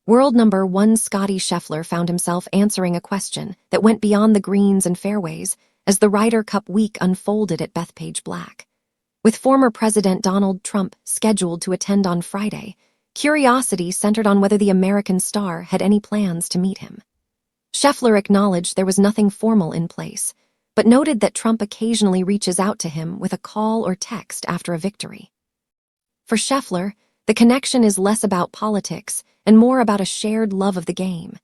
World number one Scottie Scheffler found himself answering a question that went beyond the greens and fairways as the Ryder Cup week unfolded at Bethpage Black. With former President Donald Trump scheduled to attend on Friday, curiosity centered on whether the American star had any plans to meet him. Scheffler acknowledged there was nothing formal in place, but noted that Trump occasionally reaches out to him with a call or text after a victory. For Scheffler, the connection is less about politics and more about a shared love of the game.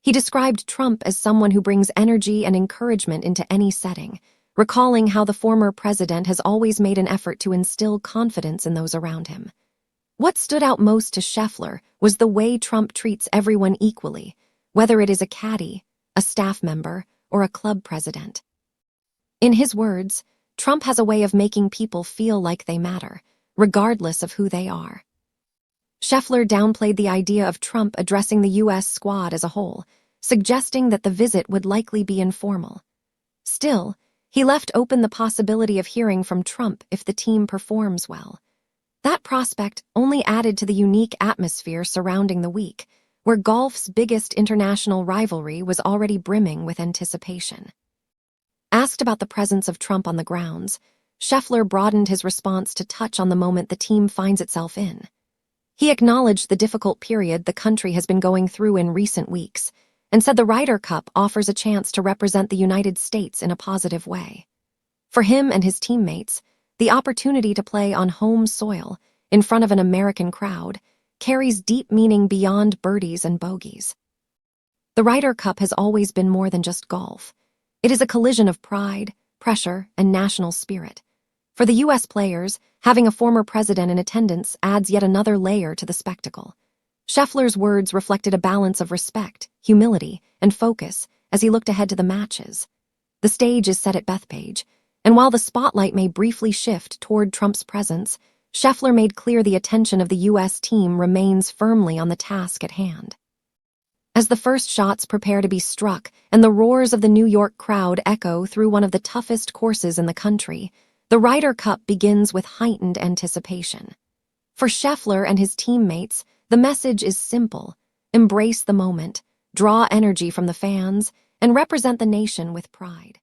He described Trump as someone who brings energy and encouragement into any setting, recalling how the former president has always made an effort to instill confidence in those around him. What stood out most to Scheffler was the way Trump treats everyone equally, whether it is a caddy, a staff member, or a club president. In his words, Trump has a way of making people feel like they matter, regardless of who they are. Scheffler downplayed the idea of Trump addressing the U.S. squad as a whole, suggesting that the visit would likely be informal. Still, he left open the possibility of hearing from Trump if the team performs well. That prospect only added to the unique atmosphere surrounding the week, where golf's biggest international rivalry was already brimming with anticipation. Asked about the presence of Trump on the grounds, Scheffler broadened his response to touch on the moment the team finds itself in. He acknowledged the difficult period the country has been going through in recent weeks, and said the Ryder Cup offers a chance to represent the United States in a positive way. For him and his teammates, the opportunity to play on home soil, in front of an American crowd, carries deep meaning beyond birdies and bogeys. The Ryder Cup has always been more than just golf. It is a collision of pride, pressure, and national spirit. For the U.S. players, having a former president in attendance adds yet another layer to the spectacle. Scheffler's words reflected a balance of respect, humility, and focus as he looked ahead to the matches. The stage is set at Bethpage, and while the spotlight may briefly shift toward Trump's presence, Scheffler made clear the attention of the U.S. team remains firmly on the task at hand. As the first shots prepare to be struck and the roars of the New York crowd echo through one of the toughest courses in the country, the Ryder Cup begins with heightened anticipation. For Scheffler and his teammates, the message is simple: embrace the moment, draw energy from the fans, and represent the nation with pride.